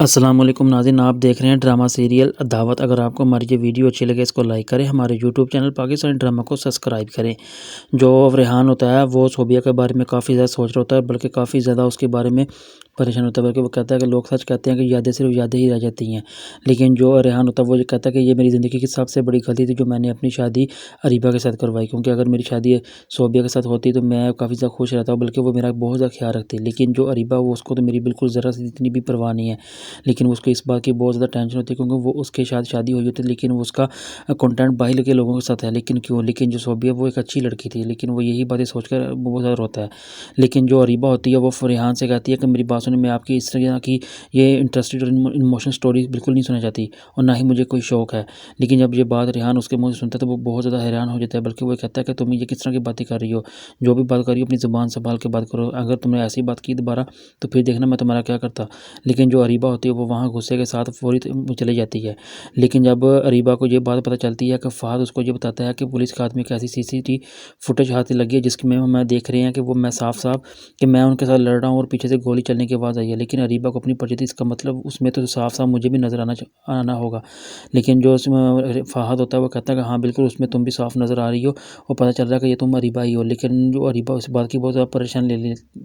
अस्सलाम वालेकुम नाज़रीन, आप देख रहे हैं ड्रामा सीरियल दावत। अगर आपको हमारी ये वीडियो अच्छी लगे इसको लाइक करें, हमारे यूट्यूब चैनल पाकिस्तानी ड्रामा को सब्सक्राइब करें। जो रेहान होता है वो सोबिया के बारे में काफ़ी ज़्यादा सोच रहा होता है, बल्कि काफ़ी ज़्यादा उसके बारे में परेशान होता है। बल्कि वो कहता है कि लोग सच कहते हैं कि यादें सिर्फ यादें ही रह जाती हैं, लेकिन जो रेहान होता है वो ये कहता है कि ये मेरी ज़िंदगी की सबसे बड़ी गलती थी जो मैंने अपनी शादी अरीबा के साथ करवाई। क्योंकि अगर मेरी शादी सोबिया के साथ होती तो मैं काफ़ी ज़्यादा खुश रहता, बल्कि वो मेरा बहुत ज़्यादा ख्याल रखती। लेकिन जो अरीबा वो उसको तो मेरी बिल्कुल ज़रा सी इतनी भी परवाह नहीं है, लेकिन उसको इस बात की बहुत ज़्यादा टेंशन होती है क्योंकि वो उसके साथ शादी हुई होती है, लेकिन वो उसका कंटेंट बाहर के लोगों के साथ है। लेकिन क्यों? लेकिन जो सोबिया वो एक अच्छी लड़की थी, लेकिन वो यही बातें सोचकर बहुत ज़्यादा रोता है। लेकिन जो अरीबा होती है वो रेहान से कहती है कि मेरी बात सुनिए, मैं आपकी इस तरह की ये इंटरेस्टेड और इमोशनल स्टोरी बिल्कुल नहीं सुनना चाहती और ना ही मुझे कोई शौक है। लेकिन जब ये बात रेहान उसके मुँह से सुनता है तो वो बहुत ज़्यादा हैरान हो जाता है, बल्कि वो कहता है कि तुम ये किस तरह की बातें कर रही हो? जो भी बात कर रही हो अपनी ज़ुबान संभाल के बात करो, अगर तुमने ऐसी बात की दोबारा तो फिर देखना मैं तुम्हारा क्या करता। लेकिन जो अरीबा होती है वो वहाँ गुस्से के साथ फ़ौरी चली जाती है। लेकिन जब अरीबा को ये बात पता चलती है कि फ़हद उसको ये बताता है कि पुलिस के आदमी की ऐसी सीसीटीवी फुटेज हाथ लगी है जिसमें मैं देख रहे हैं कि वो मैं साफ-साफ कि मैं उनके साथ लड़ रहा हूँ और पीछे से गोली चलने की आवाज़ आई है। लेकिन अरीबा को अपनी पड़ी थी, इसका मतलब उसमें तो साफ-साफ मुझे भी नज़र आना होगा। लेकिन जो उसमें फ़हद होता है वो कहता है कि हाँ, बिल्कुल उसमें तुम भी साफ नज़र आ रही हो और पता चल रहा है कि ये तुम अरीबा ही हो। लेकिन जो अरीबा इस बात की बहुत ज़्यादा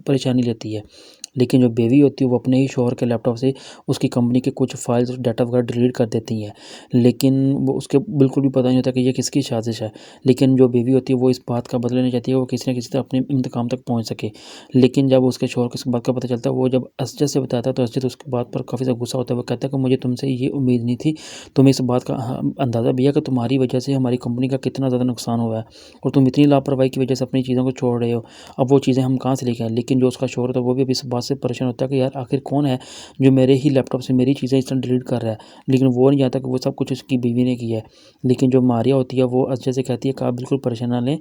परेशानी लेती है। लेकिन जो बेबी होती है वो अपने ही शौहर के लैपटॉप से उसकी कंपनी के कुछ फाइल्स और डाटा वगैरह डिलीट कर देती हैं। लेकिन वो उसके बिल्कुल भी पता नहीं होता कि ये किसकी साजिश है। लेकिन जो बीवी होती है वो इस बात का बदला नहीं चाहती है, वो किसी न किसी तरह अपने इंतकाम तक पहुँच सके। लेकिन जब उसके शौहर को इस बात का पता चलता है, वो जब असजद से बताता है तो असजद उसकी बात पर काफ़ी ज़्यादा गुस्सा होता है। वो कहता है कि मुझे तुमसे ये उम्मीद नहीं थी। तुम्हें इस बात का अंदाज़ा भी है कि तुम्हारी वजह से हमारी कंपनी का कितना ज़्यादा नुकसान हुआ है और तुम इतनी लापरवाही की वजह से अपनी चीज़ों को छोड़ रहे हो। अब वो चीज़ें हम कहाँ से लेके आएँ? लेकिन जो उसका शौहर होता है वो भी अब इस बात से परेशान होता है कि यार आखिर कौन है जो मेरे ही लैपटॉप से मेरी चीज़ें इस तरह डिलीट कर रहा है। लेकिन वो नहीं जानता कि वो सब कुछ उसकी बीवी ने किया है। लेकिन जो मारिया होती है वो अच्छे से कहती है कि आप बिल्कुल परेशान ना लें।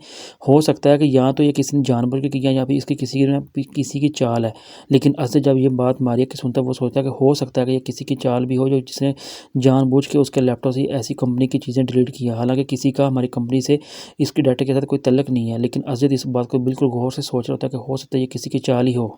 हो सकता है कि या तो ये किसी ने जानबूझ के किया या फिर इसकी किसी की चाल है। लेकिन असद जब ये बात मारिया की सुनता है वो सोचता है कि हो सकता है कि ये किसी की चाल भी हो, जो जिसने जानबूझ के उसके लैपटॉप से ऐसी कंपनी की चीज़ें डिलीट की है। हालाँकि किसी का हमारी कंपनी से इसके डाटा के साथ कोई तल्लुक नहीं है। लेकिन असद इस बात को बिल्कुल गौर से सोच रहा होता है कि हो सकता है ये किसी की चाल ही हो।